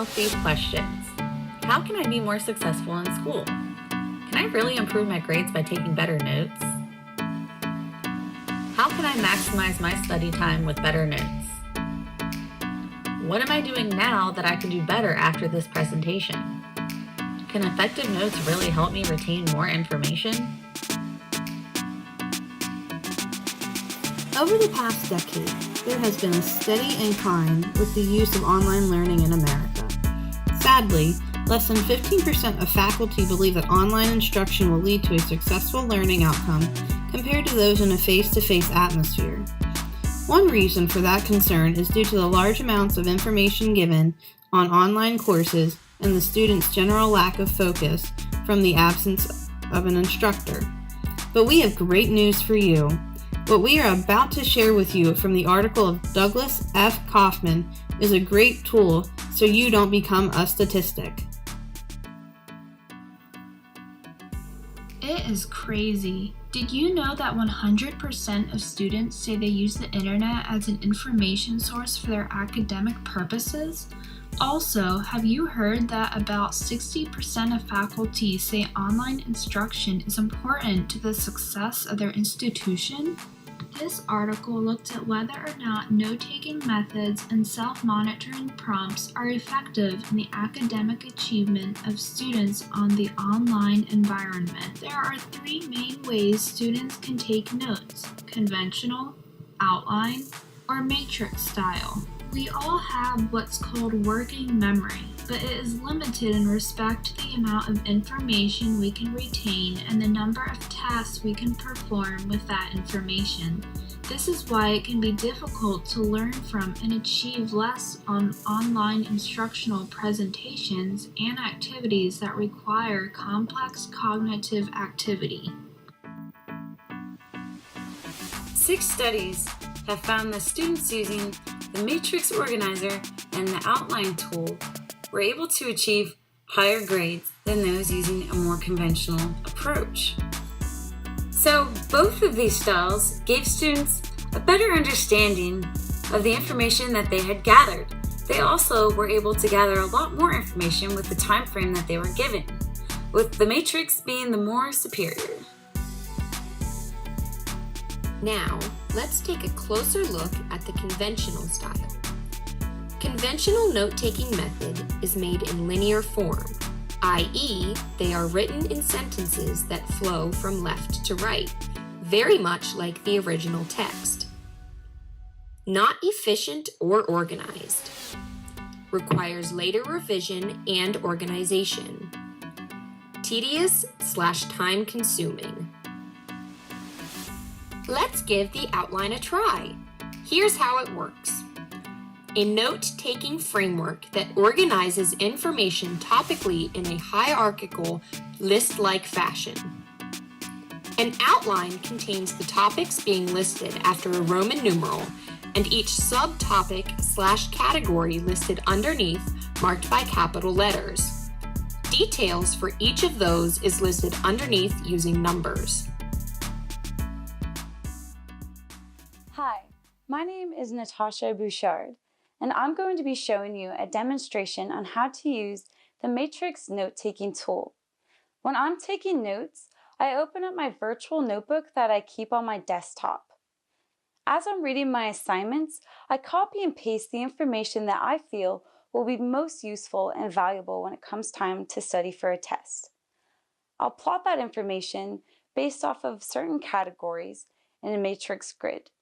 yourself these questions. How can I be more successful in school? Can I really improve my grades by taking better notes? How can I maximize my study time with better notes? What am I doing now that I can do better after this presentation? Can effective notes really help me retain more information? Over the past decade, there has been a steady incline with the use of online learning in America. Sadly, less than 15% of faculty believe that online instruction will lead to a successful learning outcome compared to those in a face-to-face atmosphere. One reason for that concern is due to the large amounts of information given on online courses and the students' general lack of focus from the absence of an instructor. But we have great news for you. What we are about to share with you from the article of Douglas F. Kaufman is a great tool so you don't become a statistic. It is crazy. Did you know that 100% of students say they use the internet as an information source for their academic purposes? Also, have you heard that about 60% of faculty say online instruction is important to the success of their institution? This article looked at whether or not note-taking methods and self-monitoring prompts are effective in the academic achievement of students on the online environment. There are three main ways students can take notes: conventional, outline, or matrix style. We all have what's called working memory, but it is limited in respect to the amount of information we can retain and the number of tasks we can perform with that information. This is why it can be difficult to learn from and achieve less on online instructional presentations and activities that require complex cognitive activity. 6 studies have found that students using the matrix organizer and the outline tool were able to achieve higher grades than those using a more conventional approach. So both of these styles gave students a better understanding of the information that they had gathered. They also were able to gather a lot more information with the time frame that they were given, with the matrix being the more superior. Now, let's take a closer look at the conventional style. Conventional note-taking method is made in linear form, i.e., they are written in sentences that flow from left to right, very much like the original text. Not efficient or organized. Requires later revision and organization. Tedious/time consuming. Let's give the outline a try. Here's how it works. A note-taking framework that organizes information topically in a hierarchical, list-like fashion. An outline contains the topics being listed after a Roman numeral and each subtopic/category listed underneath, marked by capital letters. Details for each of those is listed underneath using numbers. Hi, my name is Natasha Bouchard, and I'm going to be showing you a demonstration on how to use the Matrix note-taking tool. When I'm taking notes, I open up my virtual notebook that I keep on my desktop. As I'm reading my assignments, I copy and paste the information that I feel will be most useful and valuable when it comes time to study for a test. I'll plot that information based off of certain categories in a matrix grid.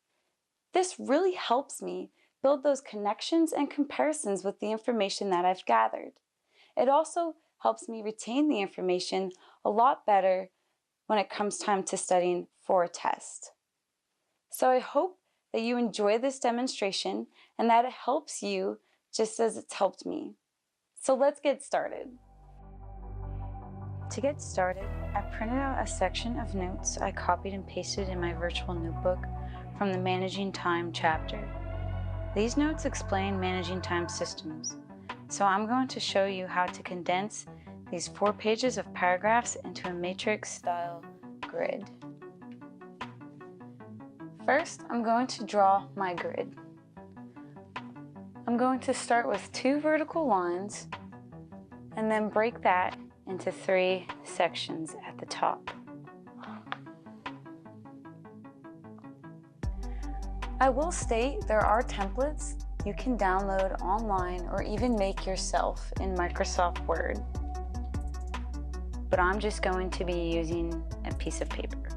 This really helps me build those connections and comparisons with the information that I've gathered. It also helps me retain the information a lot better when it comes time to studying for a test. So I hope that you enjoy this demonstration and that it helps you just as it's helped me. So let's get started. To get started, I printed out a section of notes I copied and pasted in my virtual notebook from the Managing Time chapter. These notes explain managing time systems, so I'm going to show you how to condense these 4 pages of paragraphs into a matrix-style grid. First, I'm going to draw my grid. I'm I'm going to start with 2 vertical lines and then break that into 3 sections at the top. I will state there are templates you can download online or even make yourself in Microsoft Word, but I'm just going to be using a piece of paper.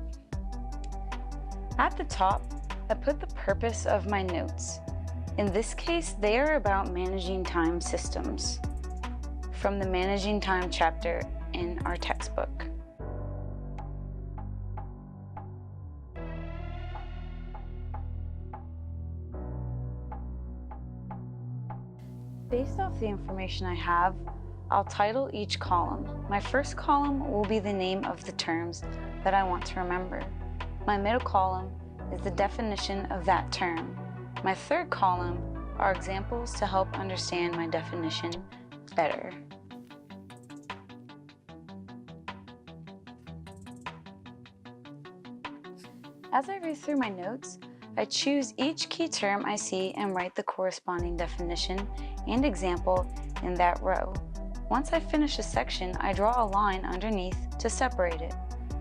At the top, I put the purpose of my notes. In this case, they are about managing time systems from the Managing Time chapter in our textbook. Based off the information I have, I'll title each column. My first column will be the name of the terms that I want to remember. My middle column is the definition of that term. My third column are examples to help understand my definition better. As I read through my notes, I choose each key term I see and write the corresponding definition and example in that row. Once I finish a section, I draw a line underneath to separate it.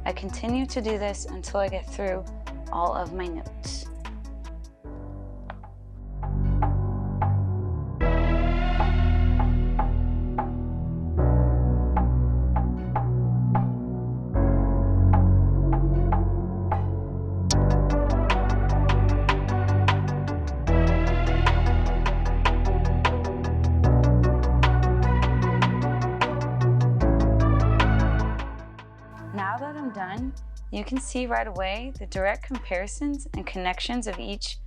I continue to do this until I get through all of my notes. Now that I'm done, you can see right away the direct comparisons and connections of each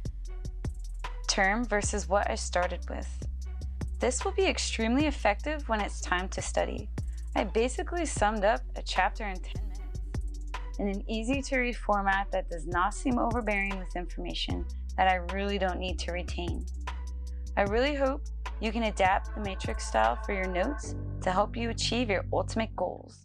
term versus what I started with. This will be extremely effective when it's time to study. I basically summed up a chapter in 10 minutes in an easy-to-read format that does not seem overbearing with information that I really don't need to retain. I really hope you can adapt the matrix style for your notes to help you achieve your ultimate goals.